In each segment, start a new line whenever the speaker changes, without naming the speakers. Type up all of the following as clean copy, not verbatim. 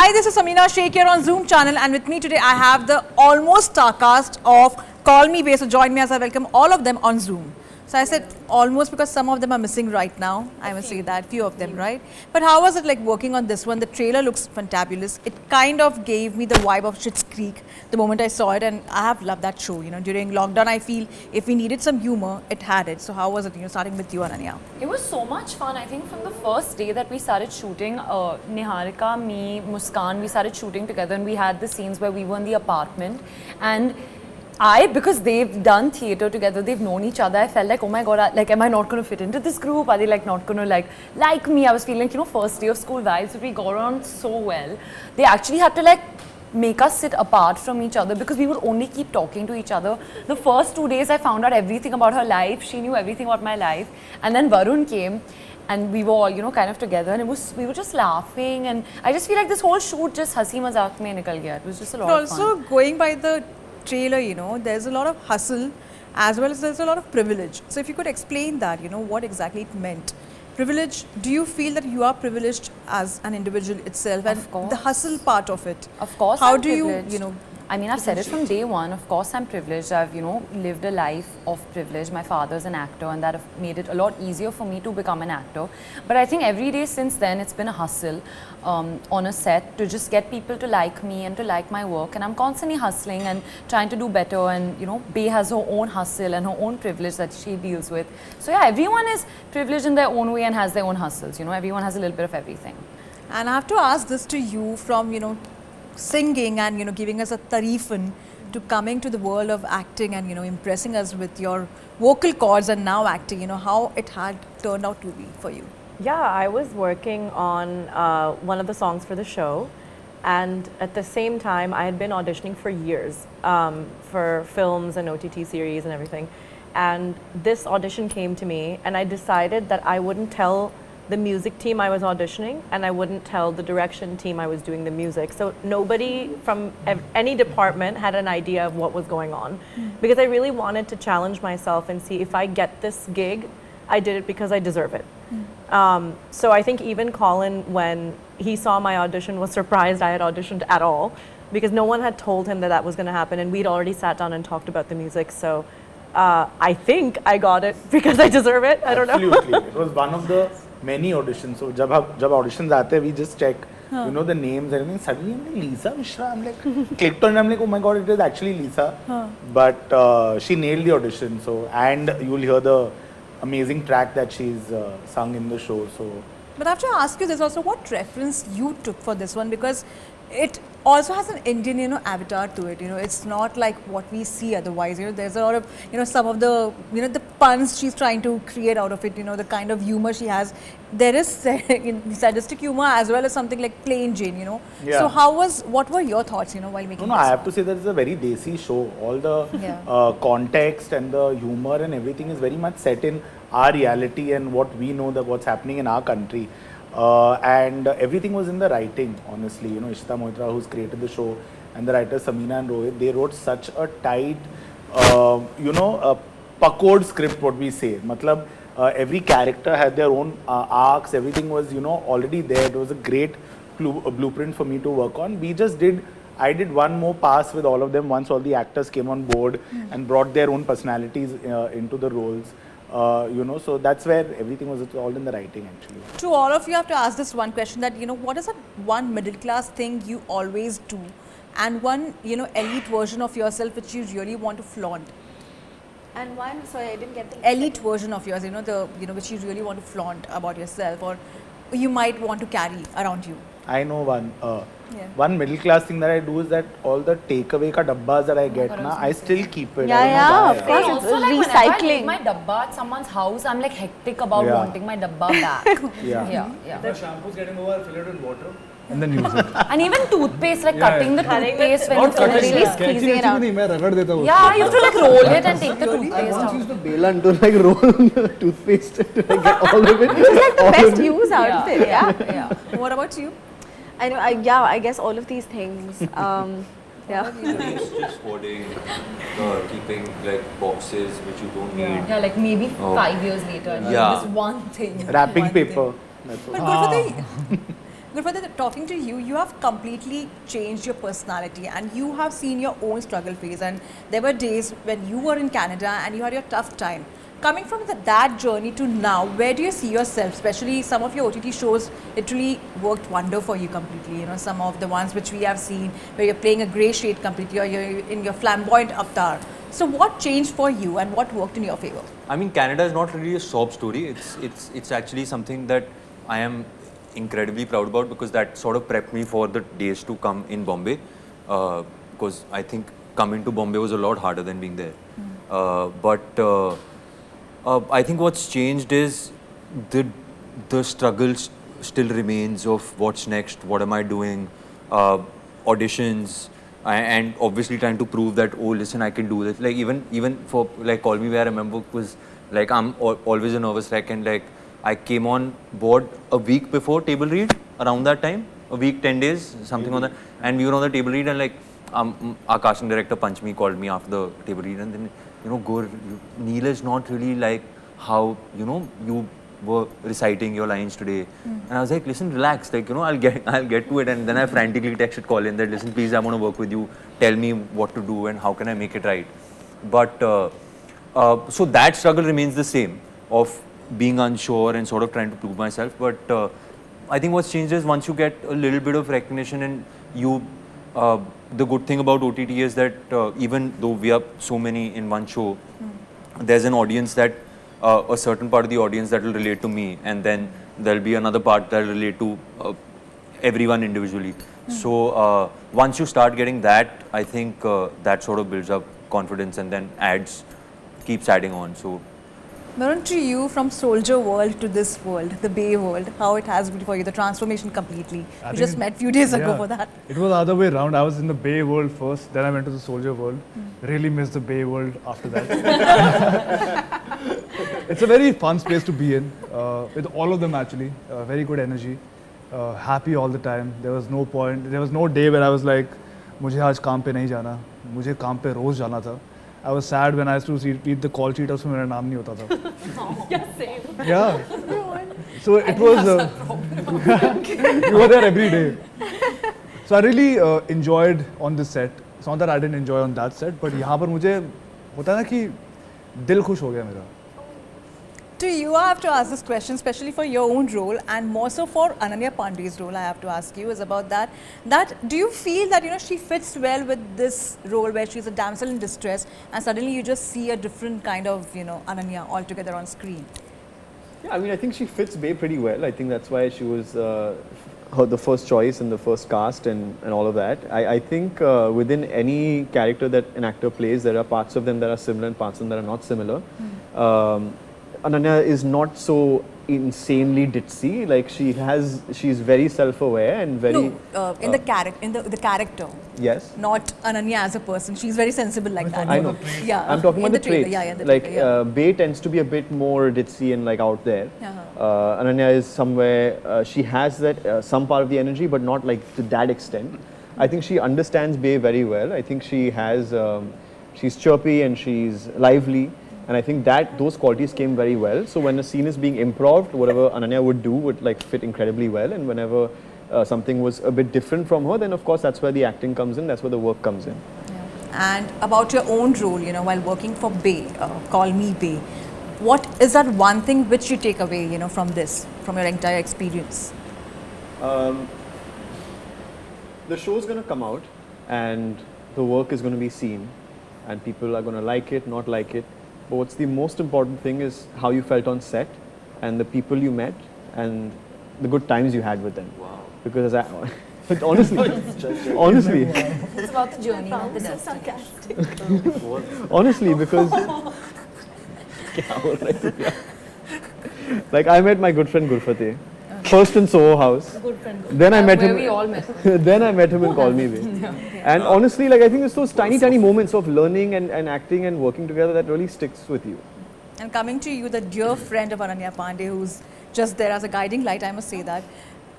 Hi, this is Samina Sheikh here on Zoom channel, and with me today I have the almost star cast of Call Me Bae. So join me as I welcome all of them on Zoom. So I said almost because some of them are missing right now. I must say that, few of them, right? But how was it like working on this one? The trailer looks fantabulous. It kind of gave me the vibe of Schitt's Creek the moment I saw it, and I have loved that show. You know, during lockdown, I feel if we needed some humor, it had it. So how was it? You know, starting with you, Ananya.
It was so much fun. I think from the first day that we started shooting, Niharika, me, Muskan, we started shooting together, and we had the scenes where we were in the apartment, and because they've done theatre together, they've known each other, I felt like, oh my god, am I not going to fit into this group? Are they like not going to like me? I was feeling like, you know, first day of school vibes, but we got on so well. They actually had to like make us sit apart from each other because we would only keep talking to each other. The first 2 days I found out everything about her life, she knew everything about my life, and then Varun came and we were all, you know, kind of together, and we were just laughing, and I just feel like this whole shoot just hasi mazak mein nikal gaya. It was just a lot of fun.
Also, going by the trailer, you know, there's a lot of hustle as well as there's a lot of privilege. So if you could explain that, you know, what exactly it meant. Privilege, do you feel that you are privileged as an individual itself, and the hustle part of it?
Of course,
how
I'm
do
privileged.
you know?
I mean, I've said it from day one. Of course, I'm privileged. I've, you know, lived a life of privilege. My father's an actor, and that have made it a lot easier for me to become an actor. But I think every day since then, it's been a hustle on a set to just get people to like me and to like my work. And I'm constantly hustling and trying to do better. And, you know, Bae has her own hustle and her own privilege that she deals with. So yeah, everyone is privileged in their own way and has their own hustles. You know, everyone has a little bit of everything.
And I have to ask this to you from, you know, singing and, you know, giving us a tarifan to coming to the world of acting and, you know, impressing us with your vocal cords and now acting, you know, how it had turned out to be for you.
Yeah, I was working on one of the songs for the show, and at the same time I had been auditioning for years for films and OTT series and everything, and this audition came to me, and I decided that I wouldn't tell the music team I was auditioning, and I wouldn't tell the direction team I was doing the music. So nobody from any department had an idea of what was going on, because I really wanted to challenge myself and see if I get this gig, I did it because I deserve it. So I think even Collin, when he saw my audition, was surprised I had auditioned at all, because no one had told him that that was going to happen, and we'd already sat down and talked about the music. So I think I got it because I deserve it. I don't know.
Absolutely. It was one of the many auditions. So jab auditions aate, we just check, you know, the names and everything. Suddenly I'm like, Lisa Mishra. I'm like, clicked on it. I'm like, oh my god, it is actually Lisa. But she nailed the audition. So, and you'll hear the amazing track that she's sung in the show. So,
but I have to ask you this also, what reference you took for this one, because it also has an Indian, you know, avatar to it. You know, it's not like what we see otherwise. You know, there's a lot of, you know, some of the, you know, the puns she's trying to create out of it. You know, the kind of humor she has. There is sadistic humor as well as something like plain Jane. You know.
Yeah.
So what were your thoughts? You know, while making?
No, I have to say that it's a very desi show. All the context and the humor and everything is very much set in our reality and what we know, that what's happening in our country. And everything was in the writing, honestly. You know, Ishita Moitra, who's created the show, and the writers Samina and Rohit, they wrote such a tight, you know, pakod script, what we say. Matlab, every character had their own arcs, everything was, you know, already there. It was a great blueprint for me to work on. I did one more pass with all of them once all the actors came on board and brought their own personalities into the roles. You know, so that's where everything was all in the writing actually.
To all of you, I have to ask this one question, that, you know, what is that one middle class thing you always do, and one, you know, elite version of yourself which you really want to flaunt?
And one, sorry, I didn't get the
elite version of yours, you know, which you really want to flaunt about yourself, or you might want to carry around you.
I know one. One middle class thing that I do is that all the takeaway ka dabbas that I get, I still keep it.
Yeah, of course,
Also,
it's
like, whenever I leave
recycling.
my dabba at someone's house, I'm like hectic about wanting my dabba back.
Yeah.
The shampoo's getting over, fill it in water and then use it.
And even toothpaste, like cutting the toothpaste when you finish
really
it.
squeezing it out.
Yeah, you have to like roll it and take the toothpaste
Once
out.
used the balan to like roll the toothpaste to like get all of it.
It's like the best use out of it, yeah.
What about you?
I know, I guess all of these things. Yeah.
Just hoarding, keeping like boxes which you don't need.
Yeah, like maybe 5 years later, and
Yeah.
this one thing.
Wrapping
One
paper.
thing.
That's
But
all.
Gurfateh, Gurfateh, talking to you, you have completely changed your personality and you have seen your own struggle phase. And there were days when you were in Canada and you had your tough time. Coming from that journey to now, where do you see yourself? Especially some of your OTT shows literally worked wonder for you completely. You know, some of the ones which we have seen where you're playing a grey shade completely or you're in your flamboyant avatar. So what changed for you and what worked in your favor?
I mean, Canada is not really a sob story. It's actually something that I am incredibly proud about because that sort of prepped me for the days to come in Bombay. Because I think coming to Bombay was a lot harder than being there. I think what's changed is the struggle still remains of what's next, what am I doing, auditions, and obviously trying to prove that, oh listen, I can do this. Like even for like Call Me Bae, I remember was like I'm always a nervous wreck, and like I came on board a week before table read, around that time, a week, 10 days, something on that, and we were on the table read, and like our casting director Panchmi called me after the table read, and then, you know, Gur, Neil is not really like how, you know, you were reciting your lines today. And I was like, listen, relax, like, you know, I'll get to it. And then I frantically texted Collin that, listen, please, I want to work with you. Tell me what to do and how can I make it right. But so that struggle remains the same of being unsure and sort of trying to prove myself. But I think what's changed is once you get a little bit of recognition and you, the good thing about OTT is that even though we are so many in one show, there's an audience that, a certain part of the audience that will relate to me, and then there'll be another part that will relate to everyone individually. So once you start getting that, I think that sort of builds up confidence and then keeps adding on. So
Varun, to you, from soldier world to this world, the Bay world, how it has been for you, the transformation completely. We just met a few days ago for that.
It was the other way around. I was in the Bay world first, then I went to the soldier world. Really missed the Bay world after that. It's a very fun space to be in, with all of them actually. Very good energy, happy all the time. There was no day where I was like, मुझे आज काम पे नहीं जाना, मुझे काम पे रोज जाना था. I was sad when I used to read the call sheet, उसमें मेरा नाम नहीं होता था.
Yeah, same.
Yeah. So it was, you were there every day. So I really enjoyed on this set. It's not that I didn't enjoy on that set, but यहाँ पर मुझे होता है ना कि दिल खुश हो गया मेरा.
To you, I have to ask this question, especially for your own role and more so for Ananya Panday's role. I have to ask you is about that. Do you feel that, you know, she fits well with this role where she's a damsel in distress, and suddenly you just see a different kind of, you know, Ananya altogether on screen?
Yeah, I mean, I think she fits Bae pretty well. I think that's why she was the first choice in the first cast and all of that. I think within any character that an actor plays, there are parts of them that are similar and parts of them that are not similar. Ananya is not so insanely ditzy. Like she's very self-aware and very.
No, in the character.
Yes.
Not Ananya as a person. She's very sensible like that.
I know.
Yeah.
I'm talking about the
trailer.
traits.
Yeah, the
like
trailer,
Bae tends to be a bit more ditzy and like out there. Ananya is somewhere. She has that some part of the energy, but not like to that extent. I think she understands Bae very well. I think she has. She's chirpy and she's lively. And I think that those qualities came very well. So when a scene is being improved, whatever Ananya would do would like fit incredibly well. And whenever something was a bit different from her, then of course that's where the acting comes in, that's where the work comes in.
Yeah. And about your own role, you know, while working for Bae, Call Me Bae, what is that one thing which you take away, you know, from your entire experience?
The show is going to come out and the work is going to be seen and people are going to like it, not like it. But what's the most important thing is how you felt on set and the people you met and the good times you had with them. Wow. Because but honestly,
It's about the journey, not the destination.
honestly, because like I met my good friend Gurfateh first in Soho House. Then I met him.
Where we all met.
Then I met him in Call Me Bae. And honestly, like I think it's those tiny moments of learning and acting and working together that really sticks with you.
And coming to you, the dear friend of Ananya Panday, who's just there as a guiding light, I must say that.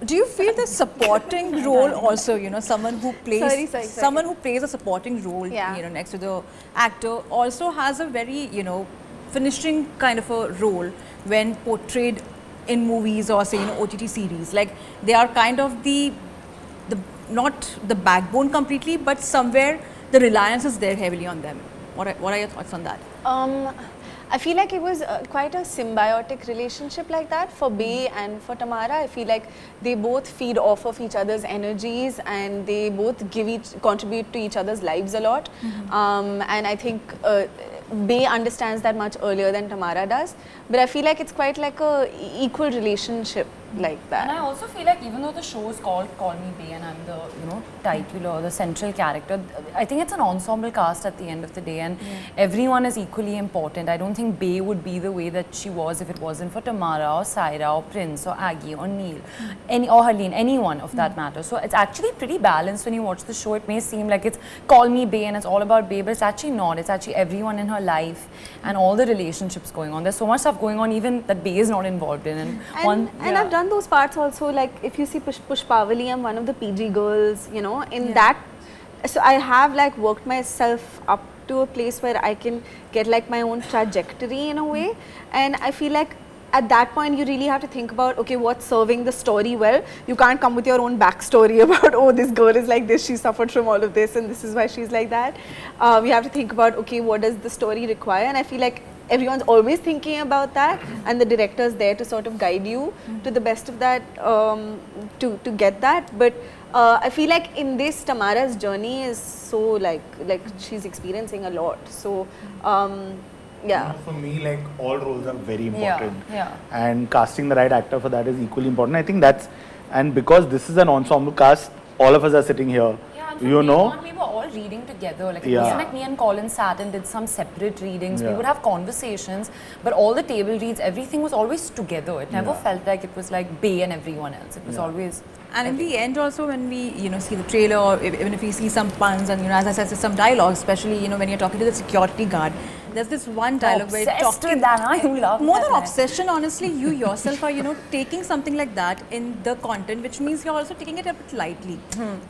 Do you feel the supporting role also, you know, someone who plays someone who plays a supporting role, you know, next to the actor also has a very, you know, finishing kind of a role when portrayed in movies or say OTT series. Like they are kind of the not the backbone completely, but somewhere the reliance is there heavily on them. What are your thoughts on that?
I feel like it was quite a symbiotic relationship like that for Bae and for Tamara. I feel like they both feed off of each other's energies and they both contribute to each other's lives a lot. And I think Bae understands that much earlier than Tamara does. But I feel like it's quite like a equal relationship like that.
And I also feel like even though the show is called Call Me Bae and I'm the title or the central character, I think it's an ensemble cast at the end of the day, and everyone is equally important. I don't think Bae would be the way that she was if it wasn't for Tamara or Saira or Prince or Aggie or Neil, or Harleen, anyone of that matter. So it's actually pretty balanced when you watch the show. It may seem like it's Call Me Bae and it's all about Bae, but it's actually not. It's actually everyone in her life and all the relationships going on. There's so much stuff going on even that Bae is not involved in.
And I've done those parts also, like if you see Pushpavali, I'm one of the PG girls, in that. So I have like worked myself up to a place where I can get like my own trajectory in a way, and I feel like at that point you really have to think about, okay, what's serving the story well. You can't come with your own backstory about, oh, this girl is like this, she suffered from all of this and this is why she's like that. We have to think about, okay, what does the story require, and I feel like everyone's always thinking about that, and the director's there to sort of guide you to the best of that, to get that. But I feel like in this, Tamara's journey is so like she's experiencing a lot. So
For me, like all roles are very important.
Yeah.
And casting the right actor for that is equally important. I think and because this is an ensemble cast, all of us are sitting here.
We were all reading together. Like it wasn't like me and Collin sat and did some separate readings. We would have conversations, but all the table reads, everything was always together. It never felt like it was like Bae and everyone else. It was always.
And in the end also, when we see the trailer, or even if we see some puns and as I said, some dialogue, especially when you're talking to the security guard, there's this one dialogue where you're talking
with that, huh? You love
more
that,
than obsession, honestly, you yourself are taking something like that in the content, which means you're also taking it a bit lightly.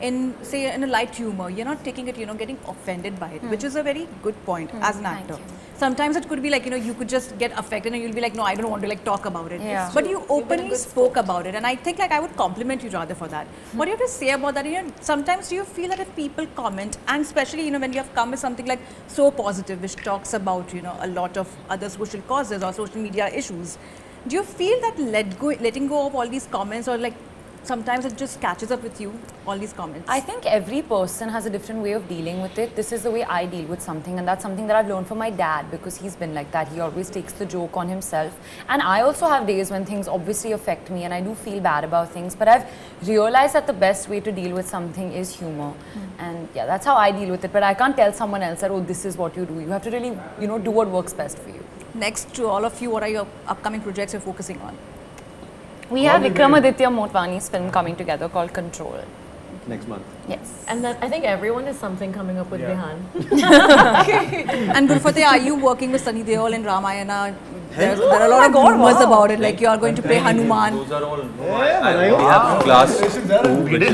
In a light humor, you're not taking it, getting offended by it, which is a very good point as an actor. Sometimes it could be like, you could just get affected and you'll be like, no, I don't want to like talk about it.
Yeah.
But you openly spoke about it, and I think like I would compliment you rather for that. What do you have to say about that? Sometimes do you feel that if people comment, and especially when you have come with something like so positive, which talks about a lot of other social causes or social media issues, do you feel that letting go of all these comments, or like sometimes it just catches up with you, all these comments?
I think every person has a different way of dealing with it. This is the way I deal with something, and that's something that I've learned from my dad, because he's been like that. He always takes the joke on himself. And I also have days when things obviously affect me and I do feel bad about things, but I've realized that the best way to deal with something is humor. And yeah, that's how I deal with it. But I can't tell someone else that, oh, this is what you do. You have to really, do what works best for you.
Next to all of you, what are your upcoming projects you're focusing on?
We have Vikramaditya Motwani's film coming together called Control.
Next month.
Yes.
And then I think everyone has something coming up with Vihan.
And Gurfateh, are you working with Sunny Deol in Ramayana? There are a lot of rumors about it, like you are going to play Hanuman.
Those are all. We have class 2.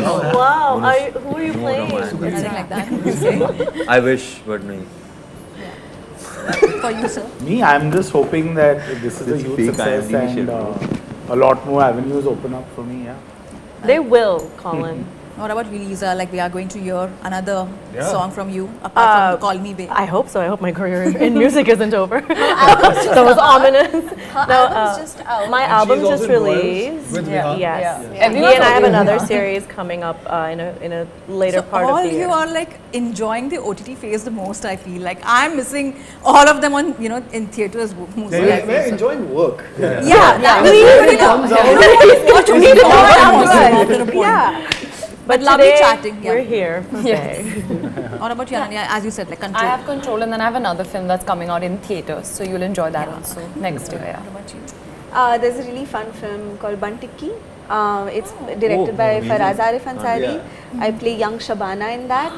Wow, who are you playing?
Anything like that.
I wish, but no.
For you, sir?
Me, I'm just hoping that this is a huge success and a lot more avenues open up for me.
They will, Collin.
What about release? Like we are going to hear another song from you, apart from Call Me Bae.
I hope so. I hope my career in music isn't over. That was ominous. My album just released. Yes. He and I have another series coming up in a later part of the year.
All you are like enjoying the OTT phase the most. I feel like I'm missing all of them on in theaters.
We're enjoying work.
But lovely chatting.
We're here.
What about you, Ananya? As you said, like Control.
I have Control, and then I have another film that's coming out in theaters, so you'll enjoy that also next year.
What about you?
There's a really fun film called Bantikki. It's directed by Faraz Arif Ansari. I play young Shabana in that.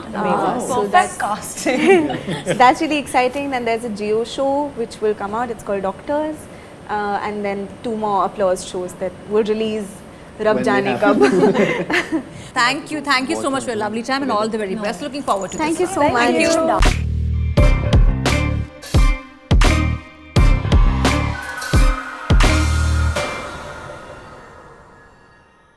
So that's casting.
So that's really exciting. Then there's a Geo show which will come out. It's called Doctors. And then 2 more applause shows that will release Rab Jaane Kab.
Thank you so much for your lovely time and all the very best. Looking forward to this.
Thank you so much.
Thank you.